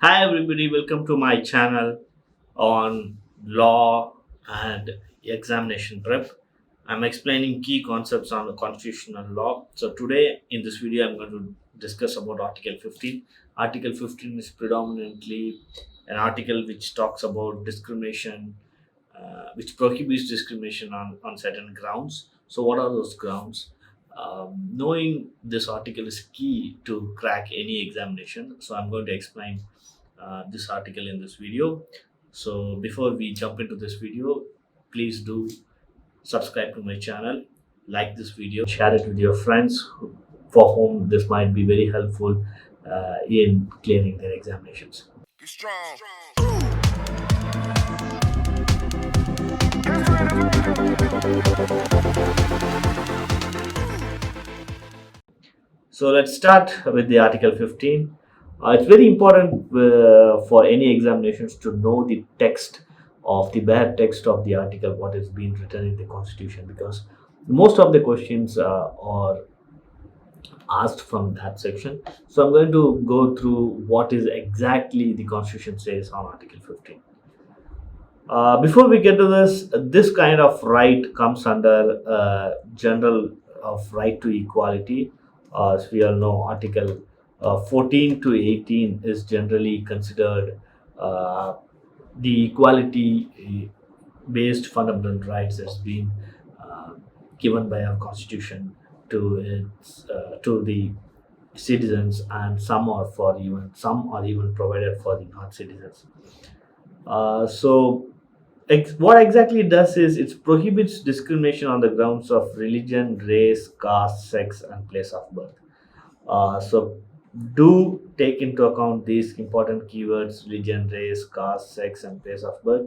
Hi everybody, welcome to my channel on law and examination prep. I'm explaining key concepts on the constitutional law. So today in this video I'm going to discuss about Article 15. Article 15 is predominantly an article which talks about discrimination, which prohibits discrimination on certain grounds. So what are those grounds? Knowing this article is key to crack any examination. So I'm going to explain this article in this video. So before we jump into this video, please do subscribe to my channel, like this video, share it with your friends for whom this might be very helpful in clearing their examinations. Get strong. So let's start with the Article 15. It's very important for any examinations to know the text of the bare text of the article, what is being written in the Constitution, because most of the questions are asked from that section. So I'm going to go through what is exactly the Constitution says on Article 15. Before we get to this kind of right comes under general of right to equality. As we all know, Article 14 to 18 is generally considered uh, the equality based fundamental rights that's been uh, given by our Constitution to the citizens, and some are even provided for the non-citizens. What exactly it does is it prohibits discrimination on the grounds of religion, race, caste, sex, and place of birth. So do take into account these important keywords: religion, race, caste, sex, and place of birth,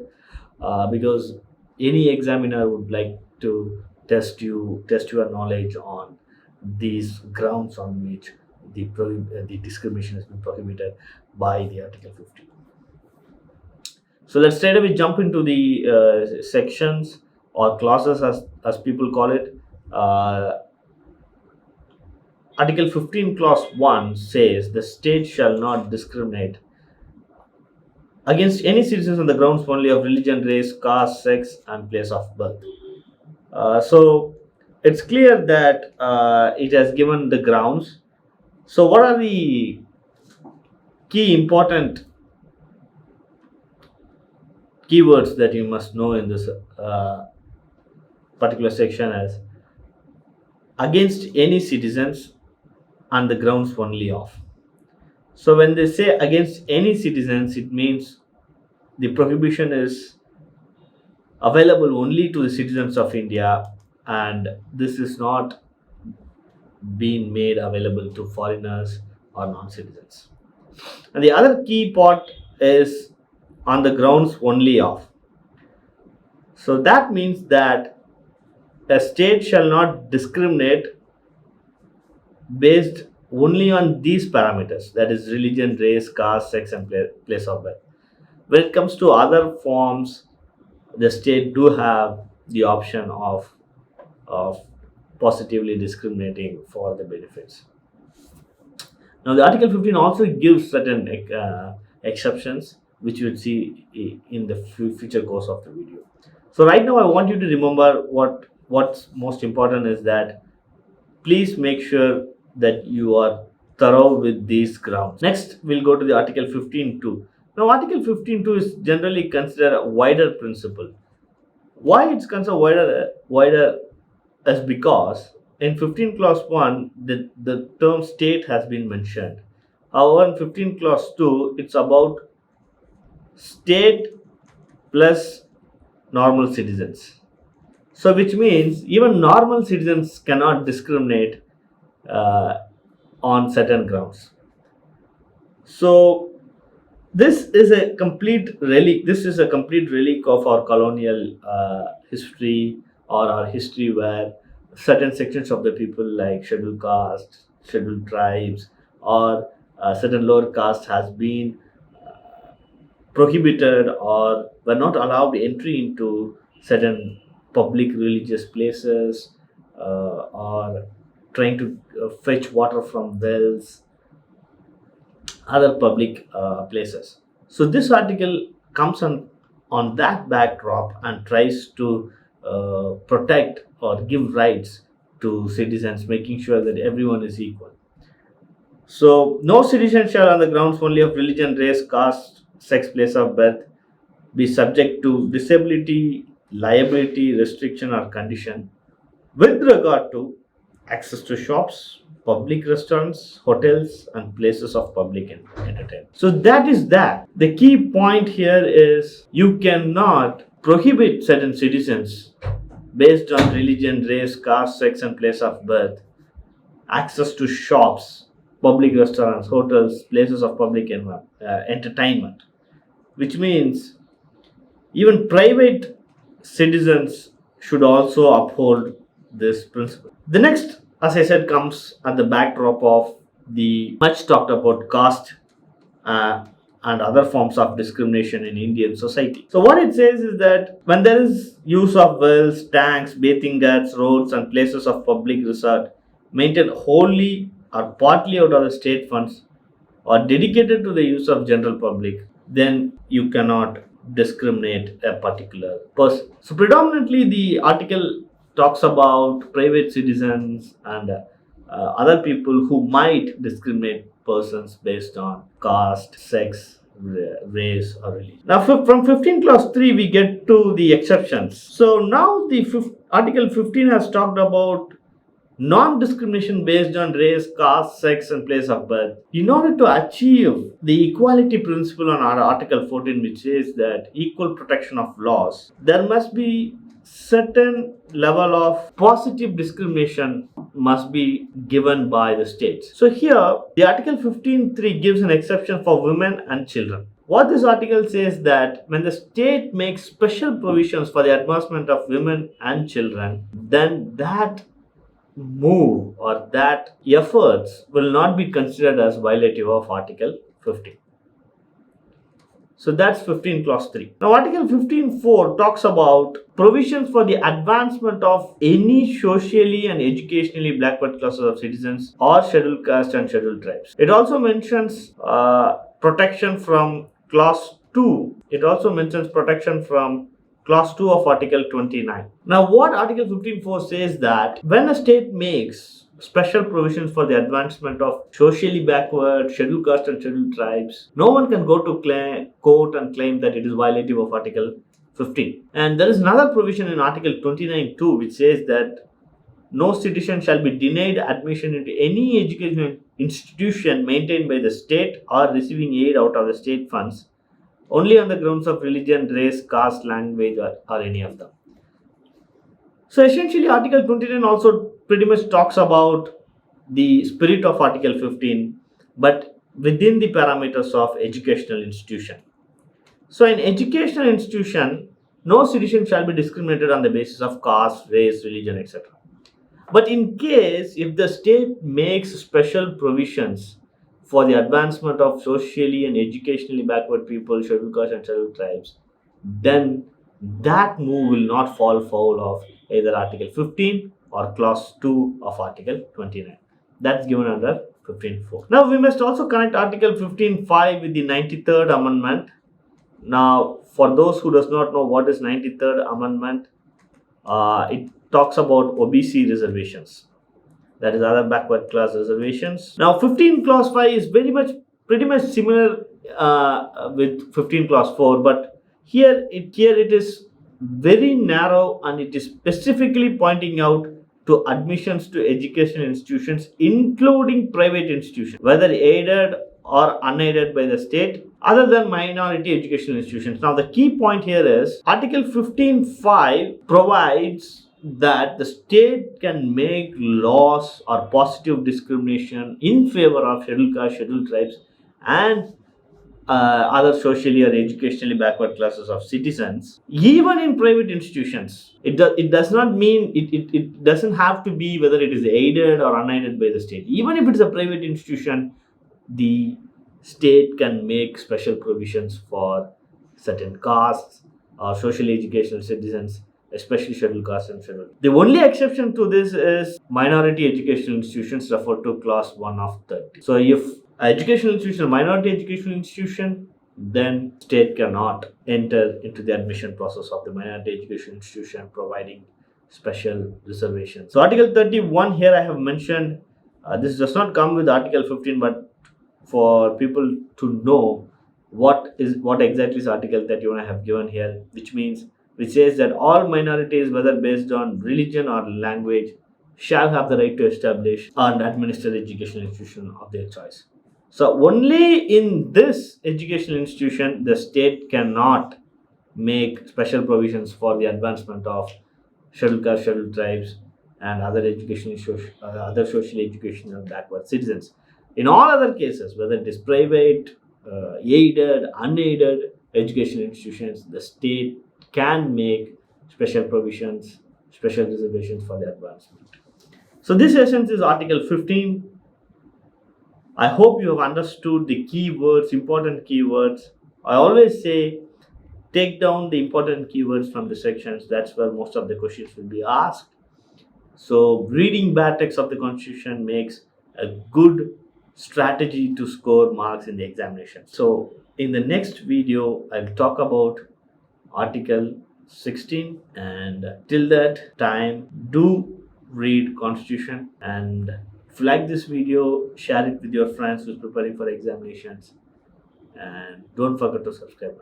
because any examiner would like to test your knowledge on these grounds on which the discrimination has been prohibited by the Article 15. So let's straight away jump into the sections or clauses, as people call it. Article 15, Clause 1 says the state shall not discriminate against any citizens on the grounds only of religion, race, caste, sex, and place of birth. So it's clear that it has given the grounds. So, what are the key important keywords that you must know in this particular section? As against any citizens on the grounds only of. So when they say against any citizens, it means the prohibition is available only to the citizens of India, and this is not being made available to foreigners or non-citizens. And the other key part is on the grounds only of. So that means that a state shall not discriminate based only on these parameters, that is religion, race, caste, sex, and place of birth. When it comes to other forms, the state do have the option of positively discriminating for the benefits. Now, the Article 15 also gives certain exceptions, which you will see in the future course of the video. So right now, I want you to remember what's most important is that please make sure that you are thorough with these grounds. Next, we'll go to the Article 15.2. Now, Article 15.2 is generally considered a wider principle. Why it's considered wider is because in 15 clause 1, the term state has been mentioned. However, in 15 clause 2, it's about state plus normal citizens. So, which means even normal citizens cannot discriminate on certain grounds. So, this is a complete relic. This is a complete relic of our colonial history, or our history, where certain sections of the people, like scheduled caste, scheduled tribes, or certain lower caste, has been prohibited or were not allowed entry into certain public religious places, or trying to fetch water from wells. other public places. So this article comes on that backdrop and tries to protect or give rights to citizens, making sure that everyone is equal. So no citizen shall, on the grounds only of religion, race, caste, sex, place of birth, be subject to disability, liability, restriction, or condition with regard to access to shops, public restaurants, hotels, and places of public entertainment. So that is that. The key point here is you cannot prohibit certain citizens based on religion, race, caste, sex, and place of birth access to shops, public restaurants, hotels, places of public entertainment, which means even private citizens should also uphold this principle. The next, as I said, comes at the backdrop of the much talked about caste uh, and other forms of discrimination in Indian society. So, what it says is that when there is use of wells, tanks, bathing ghats, roads, and places of public resort maintained wholly or partly out of the state funds or dedicated to the use of general public, then you cannot discriminate a particular person. So predominantly the article talks about private citizens and other people who might discriminate persons based on caste, sex, race, or religion. Now from 15 clause 3 we get to the exceptions. So now the article 15 has talked about non-discrimination based on race, caste, sex, and place of birth. In order to achieve the equality principle on Article 14, which says that equal protection of laws, there must be certain level of positive discrimination must be given by the states. So here, the Article 15.3 gives an exception for women and children. What this article says that when the state makes special provisions for the advancement of women and children, then that move or that efforts will not be considered as violative of Article 15. So that's 15 clause 3. Now Article 15.4 talks about provisions for the advancement of any socially and educationally backward classes of citizens or scheduled caste and scheduled tribes. It also mentions protection from clause 2. It also mentions protection from Clause 2 of Article 29. Now, what Article 15.4 says that when a state makes special provisions for the advancement of socially backward, scheduled caste and scheduled tribes, no one can go to court and claim that it is violative of Article 15. And there is another provision in Article 29 too, which says that no citizen shall be denied admission into any educational institution maintained by the state or receiving aid out of the state funds only on the grounds of religion, race, caste, language, or any of them. So essentially, Article 29 also pretty much talks about the spirit of Article 15, but within the parameters of educational institution. So in educational institution, no citizen shall be discriminated on the basis of caste, race, religion, etc. But in case if the state makes special provisions for the advancement of socially and educationally backward people, scheduled caste and scheduled tribes, then that move will not fall foul of either Article 15 or Clause 2 of Article 29. That's given under 15.4. Now we must also connect Article 15.5 with the 93rd Amendment. Now for those who does not know what is 93rd Amendment, it talks about OBC reservations, that is other backward class reservations. Now 15 clause 5 is pretty much similar with 15 clause 4, but here it is very narrow and it is specifically pointing out to admissions to educational institutions including private institutions, whether aided or unaided by the state, other than minority educational institutions. Now the key point here is Article 15.5 provides that the state can make laws or positive discrimination in favor of scheduled caste, scheduled tribes, and other socially or educationally backward classes of citizens, even in private institutions. It does not mean it doesn't have to be whether it is aided or unaided by the state. Even if it's a private institution, the state can make special provisions for certain castes or socially educational citizens, especially scheduled caste and scheduled. The only exception to this is minority educational institutions referred to clause 1 of 30. So if educational institution, minority educational institution, then state cannot enter into the admission process of the minority education institution providing special reservations. So Article 31 here I have mentioned, this does not come with Article 15, but for people to know what exactly is Article 31 I have given here, which says that all minorities, whether based on religion or language, shall have the right to establish and administer educational institution of their choice. So only in this educational institution the state cannot make special provisions for the advancement of scheduled caste, scheduled tribes, and other other socially educational backward citizens. In all other cases, whether it is private, aided, unaided educational institutions, the state can make special provisions, special reservations for the advancement. So this essence is Article 15. I hope you have understood the keywords, important keywords. I always say take down the important keywords from the sections. That's where most of the questions will be asked. So reading bad text of the constitution makes a good strategy to score marks in the examination. So in the next video, I'll talk about Article 16, and till that time, do read constitution. And if you like this video, share it with your friends who's preparing for examinations, and don't forget to subscribe.